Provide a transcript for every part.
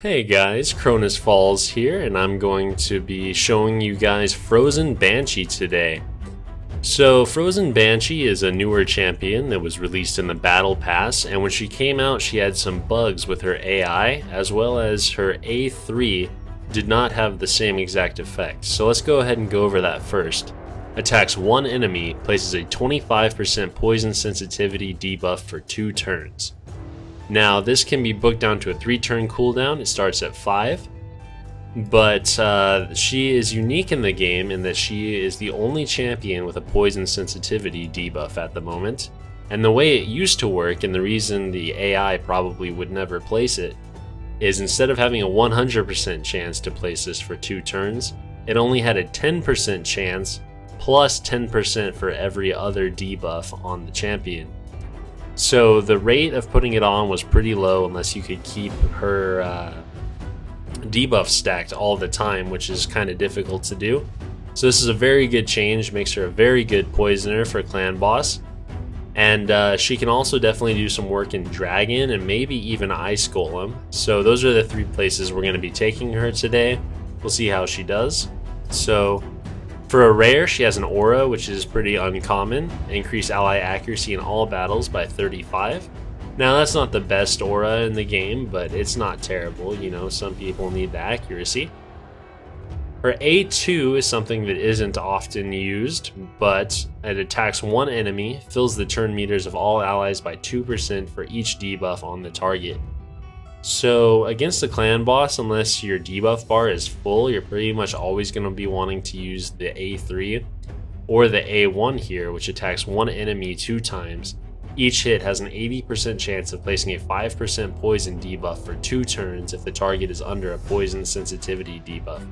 Hey guys, Cronus Falls here, and I'm going to be showing you guys Frozen Banshee today. So Frozen Banshee is a newer champion that was released in the Battle Pass, and when she came out she had some bugs with her AI, as well as her A3 did not have the same exact effect. So let's go ahead and go over that first. Attacks one enemy, places a 25% poison sensitivity debuff for 2 turns. Now this can be booked down to a 3-turn cooldown. It starts at 5, but she is unique in the game in that she is the only champion with a poison sensitivity debuff at the moment. And the way it used to work, and the reason the AI probably would never place it, is instead of having a 100% chance to place this for 2 turns, it only had a 10% chance plus 10% for every other debuff on the champion. So the rate of putting it on was pretty low unless you could keep her debuff stacked all the time, which is kind of difficult to do. So this is a very good change, makes her a very good poisoner for clan boss. And she can also definitely do some work in Dragon and maybe even Ice Golem. So those are the 3 places we're going to be taking her today. We'll see how she does. So for a rare, she has an aura, which is pretty uncommon. Increase ally accuracy in all battles by 35. Now that's not the best aura in the game, but it's not terrible. You know, some people need the accuracy. Her A2 is something that isn't often used, but it attacks one enemy, fills the turn meters of all allies by 2% for each debuff on the target. So against the clan boss, unless your debuff bar is full, you're pretty much always going to be wanting to use the A3 or the A1 here, which attacks one enemy 2 times. Each hit has an 80% chance of placing a 5% poison debuff for 2 turns if the target is under a poison sensitivity debuff.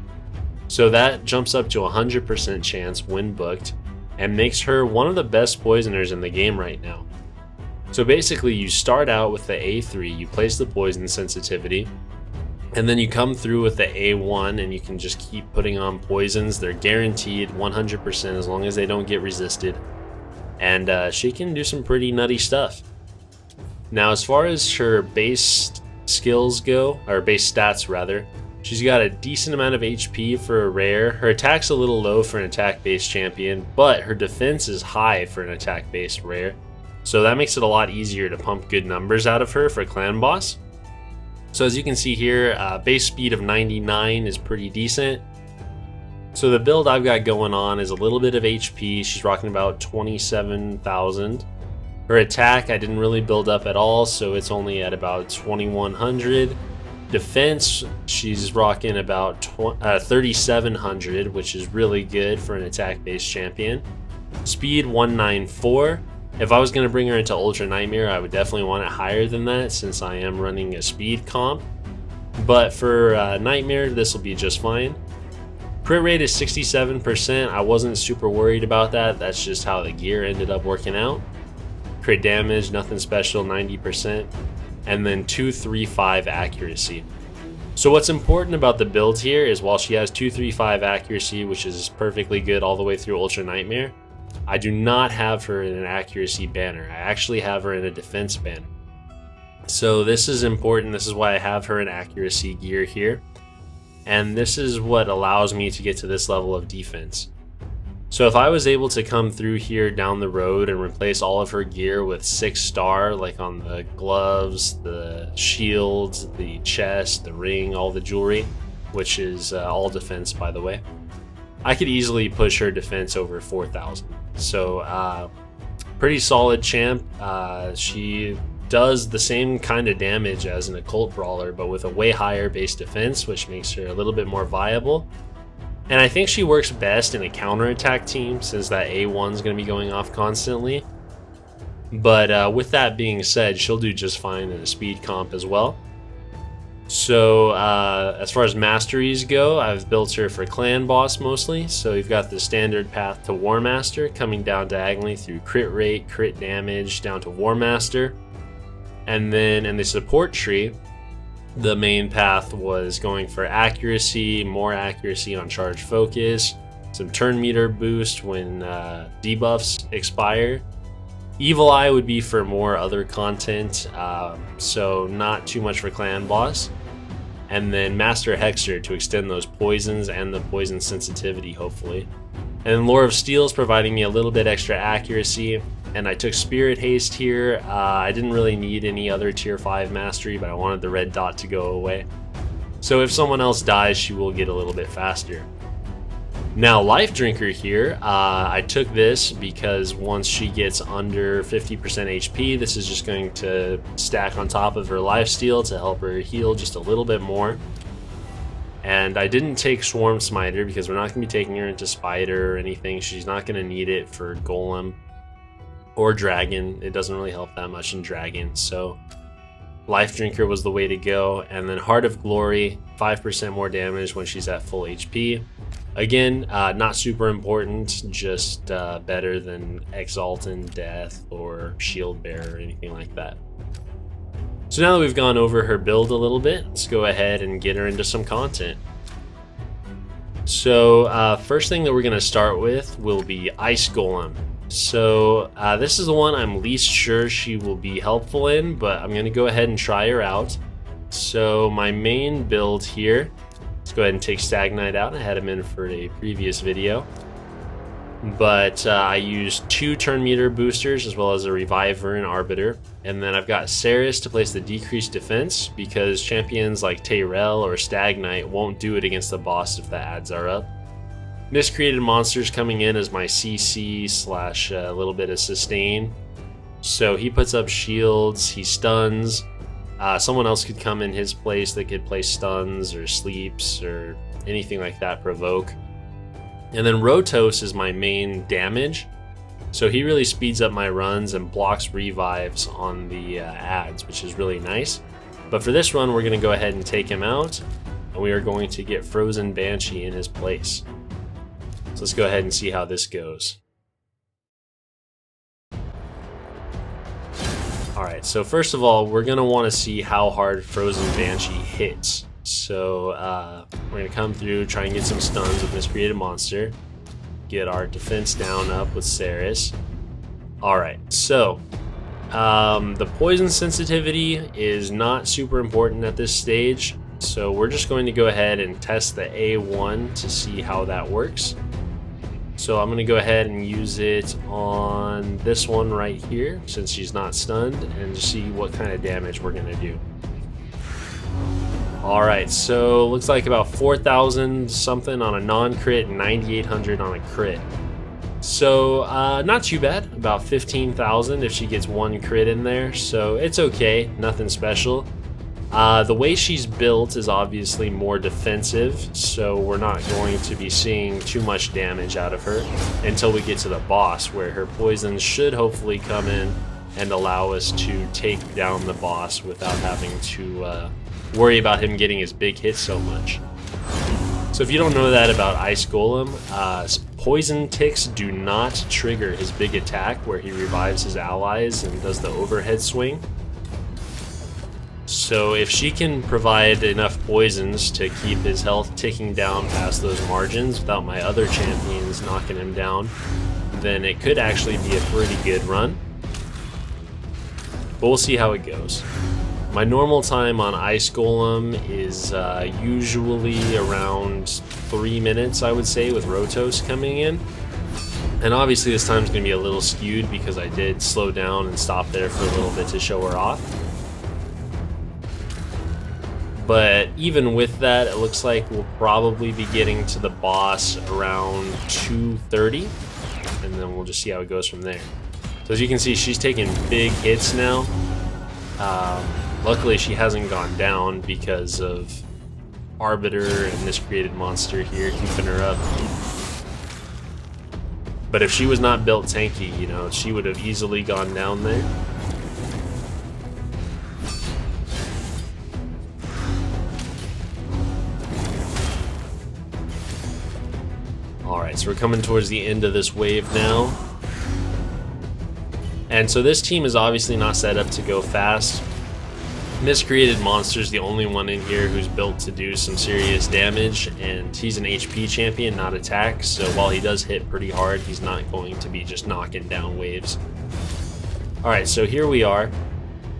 So that jumps up to a 100% chance when booked and makes her one of the best poisoners in the game right now. So basically you start out with the A3, you place the poison sensitivity, and then you come through with the A1 and you can just keep putting on poisons. They're guaranteed 100% as long as they don't get resisted. And she can do some pretty nutty stuff. Now as far as her base skills go, or base stats rather, she's got a decent amount of HP for a rare. Her attack's a little low for an attack-based champion, but her defense is high for an attack-based rare. So that makes it a lot easier to pump good numbers out of her for clan boss. So as you can see here, base speed of 99 is pretty decent. So the build I've got going on is a little bit of HP. She's rocking about 27,000. Her attack I didn't really build up at all, so it's only at about 2100. Defense, she's rocking about 3700, which is really good for an attack-based champion. Speed 194. If I was going to bring her into Ultra Nightmare, I would definitely want it higher than that since I am running a speed comp. But for Nightmare, this will be just fine. Crit rate is 67%. I wasn't super worried about that. That's just how the gear ended up working out. Crit damage, nothing special, 90%. And then 235 accuracy. So what's important about the build here is while she has 235 accuracy, which is perfectly good all the way through Ultra Nightmare, I do not have her in an accuracy banner. I actually have her in a defense banner. So this is important. This is why I have her in accuracy gear here. And this is what allows me to get to this level of defense. So if I was able to come through here down the road and replace all of her gear with 6-star, like on the gloves, the shields, the chest, the ring, all the jewelry, which is all defense by the way, I could easily push her defense over 4,000. So pretty solid champ. She does the same kind of damage as an occult brawler, but with a way higher base defense, which makes her a little bit more viable. And I think she works best in a counterattack team since that A1 is going to be going off constantly. But with that being said, she'll do just fine in a speed comp as well. So as far as masteries go, I've built her for clan boss mostly. So you've got the standard path to War Master coming down diagonally through crit rate, crit damage down to War Master. And then in the support tree, the main path was going for accuracy, more accuracy on charge focus, some turn meter boost when debuffs expire. Evil Eye would be for more other content, so not too much for clan boss. and then Master Hexer to extend those poisons and the poison sensitivity, hopefully. And then Lore of Steel is providing me a little bit extra accuracy, and I took Spirit Haste here. I didn't really need any other tier 5 mastery, but I wanted the red dot to go away. So if someone else dies, she will get a little bit faster. Now, Life Drinker here, I took this because once she gets under 50% HP, this is just going to stack on top of her lifesteal to help her heal just a little bit more. And I didn't take Swarm Smiter because we're not going to be taking her into Spider or anything. She's not going to need it for Golem or Dragon. It doesn't really help that much in Dragon, so Life Drinker was the way to go. And then Heart of Glory, 5% more damage when she's at full HP. Again, not super important, just better than Exaltant, Death, or Shield Bearer or anything like that. So now that we've gone over her build a little bit, let's go ahead and get her into some content. So first thing that we're going to start with will be Ice Golem. So this is the one I'm least sure she will be helpful in, but I'm going to go ahead and try her out. So my main build here, let's go ahead and take Stagnite out. I had him in for a previous video. But I used 2 turn meter boosters as well as a Reviver and Arbiter. And then I've got Ceres to place the decreased defense because champions like Tyrell or Stagnite won't do it against the boss if the adds are up. Miscreated Monsters coming in as my CC / a little bit of sustain. So he puts up shields, he stuns. Someone else could come in his place that could place stuns or sleeps or anything like that, provoke. And then Rotos is my main damage. So he really speeds up my runs and blocks revives on the adds, which is really nice. But for this run, we're going to go ahead and take him out, and we are going to get Frozen Banshee in his place. So let's go ahead and see how this goes. Alright, so first of all, we're going to want to see how hard Frozen Banshee hits. So we're going to come through, try and get some stuns with Miscreated Monster. Get our defense down up with Ceres. Alright, so the poison sensitivity is not super important at this stage. So we're just going to go ahead and test the A1 to see how that works. So I'm going to go ahead and use it on this one right here since she's not stunned and see what kind of damage we're going to do. Alright, so looks like about 4,000 something on a non-crit and 9,800 on a crit. So not too bad, about 15,000 if she gets 1 crit in there, so it's okay, nothing special. The way she's built is obviously more defensive, so we're not going to be seeing too much damage out of her until we get to the boss, where her poisons should hopefully come in and allow us to take down the boss without having to worry about him getting his big hits so much. So if you don't know that about Ice Golem, poison ticks do not trigger his big attack where he revives his allies and does the overhead swing. So if she can provide enough poisons to keep his health ticking down past those margins without my other champions knocking him down, then it could actually be a pretty good run. But we'll see how it goes. My normal time on Ice Golem is usually around 3 minutes, I would say, with Rotos coming in. And obviously this time's going to be a little skewed because I did slow down and stop there for a little bit to show her off. But even with that, it looks like we'll probably be getting to the boss around 2:30, and then we'll just see how it goes from there. So as you can see, she's taking big hits now. Luckily, she hasn't gone down because of Arbiter and Miscreated Monster here keeping her up. But if she was not built tanky, you know, she would have easily gone down there. Alright, so we're coming towards the end of this wave now. And so this team is obviously not set up to go fast. Miscreated Monster's the only one in here who's built to do some serious damage, and he's an HP champion, not attack, so while he does hit pretty hard, he's not going to be just knocking down waves. Alright, so here we are.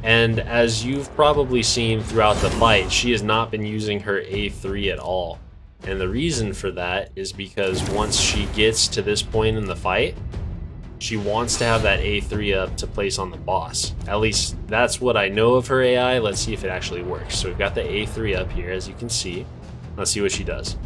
And as you've probably seen throughout the fight, she has not been using her A3 at all. And the reason for that is because once she gets to this point in the fight, she wants to have that A3 up to place on the boss. At least that's what I know of her AI. Let's see if it actually works. So we've got the A3 up here, as you can see. Let's see what she does.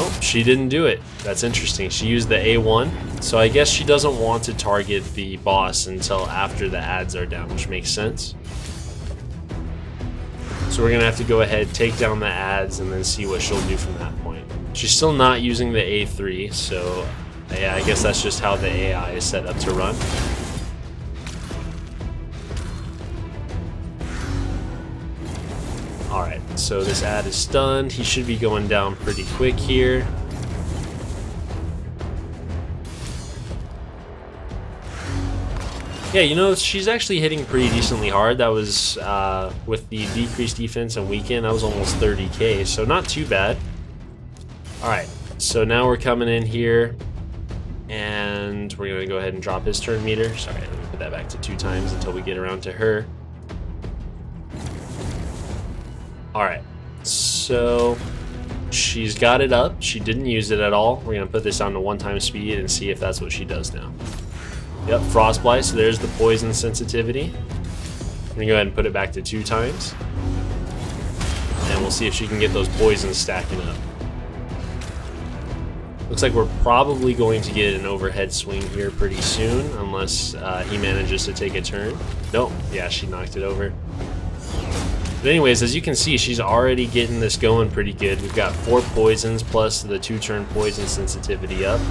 Oh, she didn't do it. That's interesting. She used the A1. So I guess she doesn't want to target the boss until after the ads are down, which makes sense. So we're gonna have to go ahead, take down the ads, and then see what she'll do from that point. She's still not using the A3, so yeah, I guess that's just how the AI is set up to run. Alright, so this ad is stunned. He should be going down pretty quick here. Yeah, you know, she's actually hitting pretty decently hard. That was, with the decreased defense and weaken, that was almost 30k, so not too bad. Alright, so now we're coming in here, and we're going to go ahead and drop his turn meter. Sorry, let me put that back to 2 times until we get around to her. Alright, so she's got it up. She didn't use it at all. We're going to put this down to 1 time speed and see if that's what she does now. Yep, Frostblight, so there's the poison sensitivity. I'm gonna go ahead and put it back to 2 times. And we'll see if she can get those poisons stacking up. Looks like we're probably going to get an overhead swing here pretty soon, unless he manages to take a turn. Nope, yeah, she knocked it over. But anyways, as you can see, she's already getting this going pretty good. We've got 4 poisons plus the 2-turn poison sensitivity up.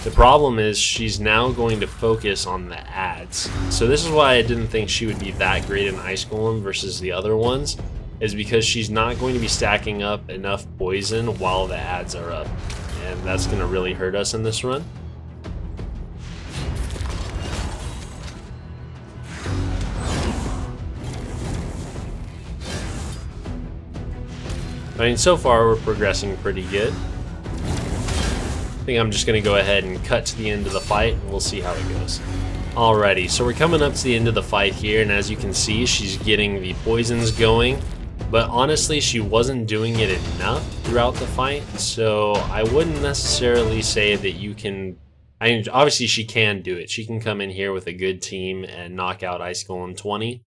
The problem is she's now going to focus on the ads. So this is why I didn't think she would be that great in Ice Golem versus the other ones, is because she's not going to be stacking up enough poison while the ads are up. And that's going to really hurt us in this run. I mean, so far we're progressing pretty good. I think I'm just going to go ahead and cut to the end of the fight, and we'll see how it goes. Alrighty, so we're coming up to the end of the fight here, and as you can see, she's getting the poisons going, but honestly, she wasn't doing it enough throughout the fight, so I wouldn't necessarily say that you can... I mean, obviously she can do it. She can come in here with a good team and knock out Ice Golem 20,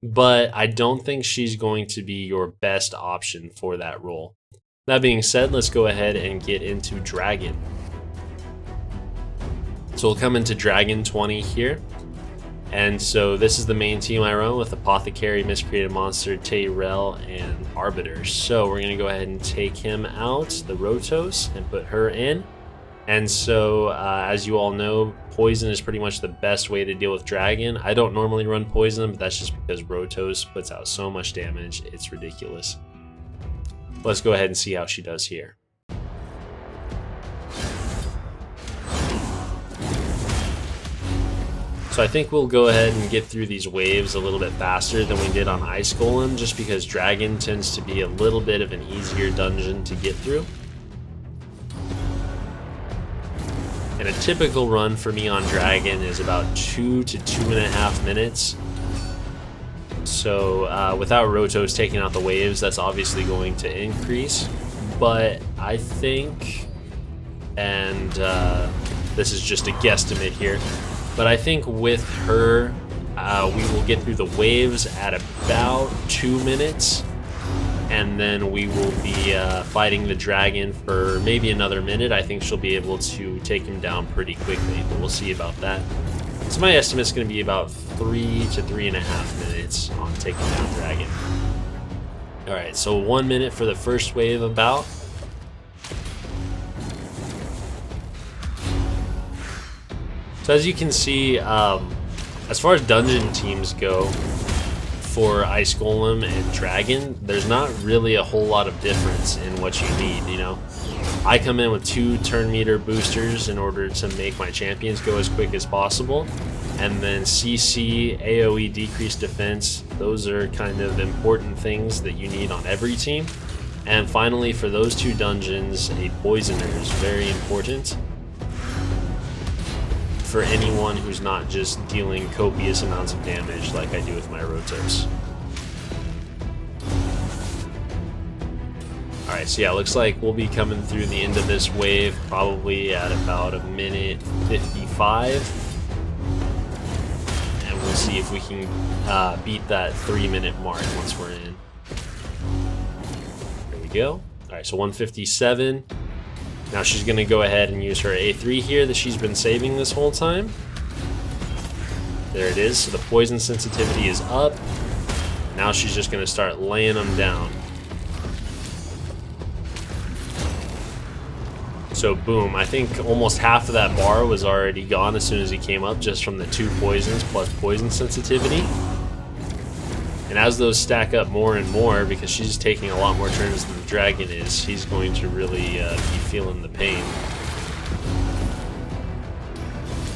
but I don't think she's going to be your best option for that role. That being said, let's go ahead and get into Dragon. So we'll come into Dragon 20 here. And so this is the main team I run with Apothecary, Miscreated Monster, Tyrell, and Arbiter. So we're going to go ahead and take him out, the Rotos, and put her in. And so, as you all know, Poison is pretty much the best way to deal with Dragon. I don't normally run Poison, but that's just because Rotos puts out so much damage, it's ridiculous. Let's go ahead and see how she does here. So I think we'll go ahead and get through these waves a little bit faster than we did on Ice Golem, just because Dragon tends to be a little bit of an easier dungeon to get through. And a typical run for me on Dragon is about 2 to 2.5 minutes. So without Rotos taking out the waves, that's obviously going to increase. But I think, and this is just a guesstimate here, but I think with her, we will get through the waves at about 2 minutes. And then we will be fighting the dragon for maybe another minute. I think she'll be able to take him down pretty quickly, but we'll see about that. So my estimate is going to be about 3 to 3.5 minutes on taking down Dragon. Alright, so 1 minute for the first wave about. So as you can see, as far as dungeon teams go, for Ice Golem and Dragon, there's not really a whole lot of difference in what you need, you know. I come in with 2 turn meter boosters in order to make my champions go as quick as possible, and then CC, AoE, decreased defense, those are kind of important things that you need on every team. And finally, for those 2 dungeons, a poisoner is very important. for anyone who's not just dealing copious amounts of damage like I do with my Rotos. Alright, so yeah, looks like we'll be coming through the end of this wave probably at about a minute 55. And we'll see if we can beat that 3-minute mark once we're in. There we go. Alright, so 157. Now she's going to go ahead and use her A3 here that she's been saving this whole time. There it is. So the poison sensitivity is up. Now she's just going to start laying them down. So boom, I think almost half of that bar was already gone as soon as he came up, just from the 2 poisons plus poison sensitivity. And as those stack up more and more, because she's taking a lot more turns than the dragon is, he's going to really be feeling the pain.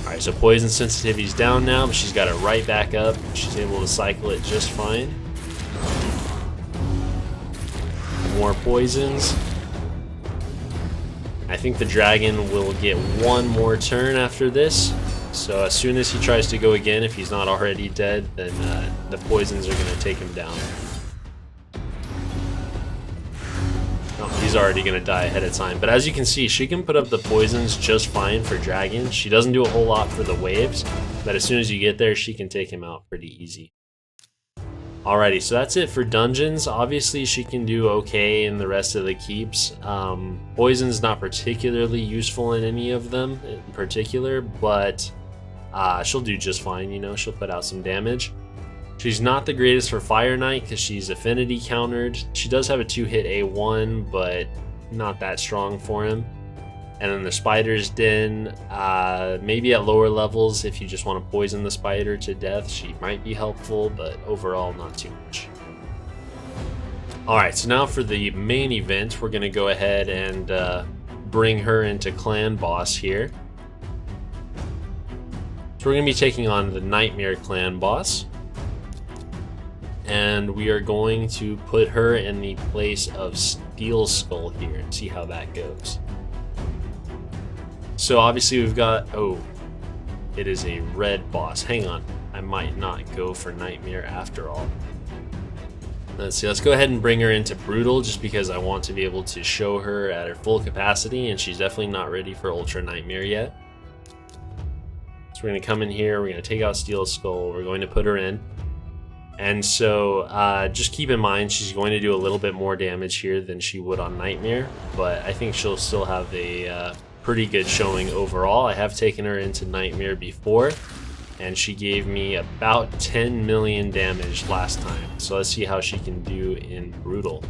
Alright, so poison sensitivity's down now, but she's got it right back up. She's able to cycle it just fine. More poisons. I think the dragon will get one more turn after this. So as soon as he tries to go again, if he's not already dead, then the poisons are going to take him down. Oh, he's already going to die ahead of time. But as you can see, she can put up the poisons just fine for dragons. She doesn't do a whole lot for the waves, but as soon as you get there, she can take him out pretty easy. Alrighty, so that's it for dungeons. Obviously, she can do okay in the rest of the keeps. Poison's not particularly useful in any of them in particular, but she'll do just fine, you know, she'll put out some damage. She's not the greatest for Fire Knight because she's affinity countered. She does have a 2-hit A1, but not that strong for him. And then the Spider's Den, maybe at lower levels, if you just want to poison the spider to death, she might be helpful, but overall not too much. Alright, so now for the main event, we're going to go ahead and bring her into Clan Boss here. So we're going to be taking on the Nightmare Clan Boss. And we are going to put her in the place of Steel Skull here and see how that goes. So obviously we've got, oh, it is a red boss. Hang on, I might not go for Nightmare after all. Let's see, let's go ahead and bring her into Brutal just because I want to be able to show her at her full capacity, and she's definitely not ready for Ultra Nightmare yet. So we're going to come in here, we're going to take out Steel Skull, we're going to put her in. And so just keep in mind she's going to do a little bit more damage here than she would on Nightmare, but I think she'll still have a pretty good showing overall. I have taken her into Nightmare before, and she gave me about 10 million damage last time. So let's see how she can do in Brutal.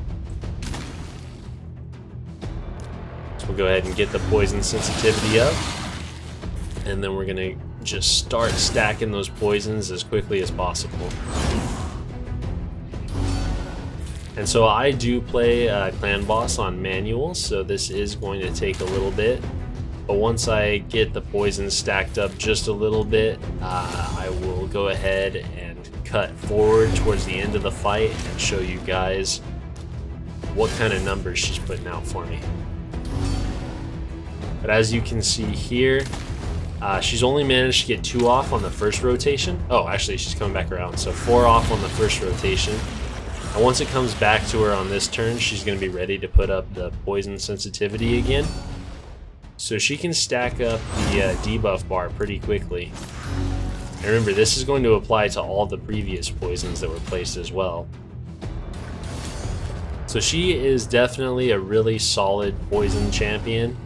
So we'll go ahead and get the poison sensitivity up, and then we're gonna just start stacking those poisons as quickly as possible. And so I do play Clan Boss on manual, so this is going to take a little bit. But once I get the poisons stacked up just a little bit, I will go ahead and cut forward towards the end of the fight and show you guys what kind of numbers she's putting out for me. But as you can see here, she's only managed to get 2 off on the first rotation. Oh, actually she's coming back around, so 4 off on the first rotation. And once it comes back to her on this turn, she's going to be ready to put up the poison sensitivity again. So she can stack up the debuff bar pretty quickly. And remember, this is going to apply to all the previous poisons that were placed as well. So she is definitely a really solid poison champion.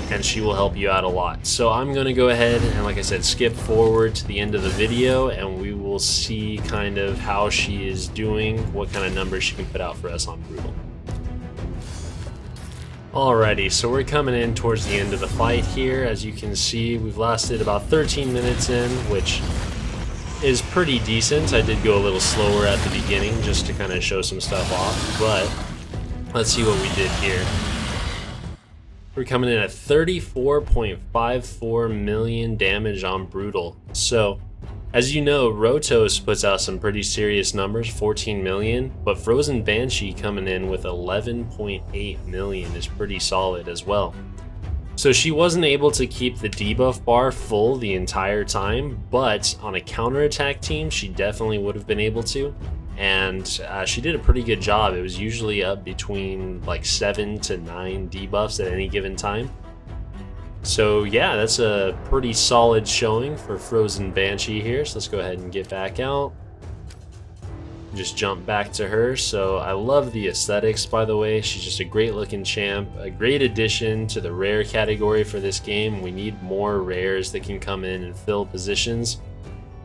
And she will help you out a lot. So I'm going to go ahead and, like I said, skip forward to the end of the video, and we will see kind of how she is doing, what kind of numbers she can put out for us on Brutal. Alrighty, so we're coming in towards the end of the fight here. As you can see, we've lasted about 13 minutes in, which is pretty decent. I did go a little slower at the beginning just to kind of show some stuff off, but let's see what we did here. We're coming in at 34.54 million damage on Brutal. So, as you know, Rotos puts out some pretty serious numbers, 14 million, but Frozen Banshee coming in with 11.8 million is pretty solid as well. So she wasn't able to keep the debuff bar full the entire time, but on a counterattack team, she definitely would have been able to. And she did a pretty good job. It was usually up between like 7 to 9 debuffs at any given time. So yeah, that's a pretty solid showing for Frozen Banshee here. So let's go ahead and get back out. Just jump back to her. So I love the aesthetics, by the way. She's just a great looking champ, a great addition to the rare category for this game. We need more rares that can come in and fill positions.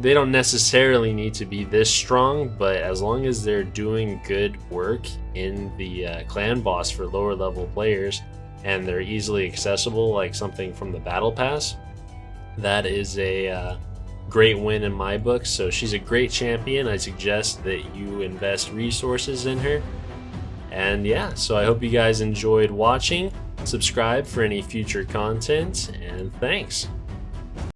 They don't necessarily need to be this strong, but as long as they're doing good work in the clan boss for lower level players and they're easily accessible, like something from the battle pass, that is a great win in my book. So she's a great champion. I suggest that you invest resources in her. And yeah, so I hope you guys enjoyed watching. Subscribe for any future content, and thanks.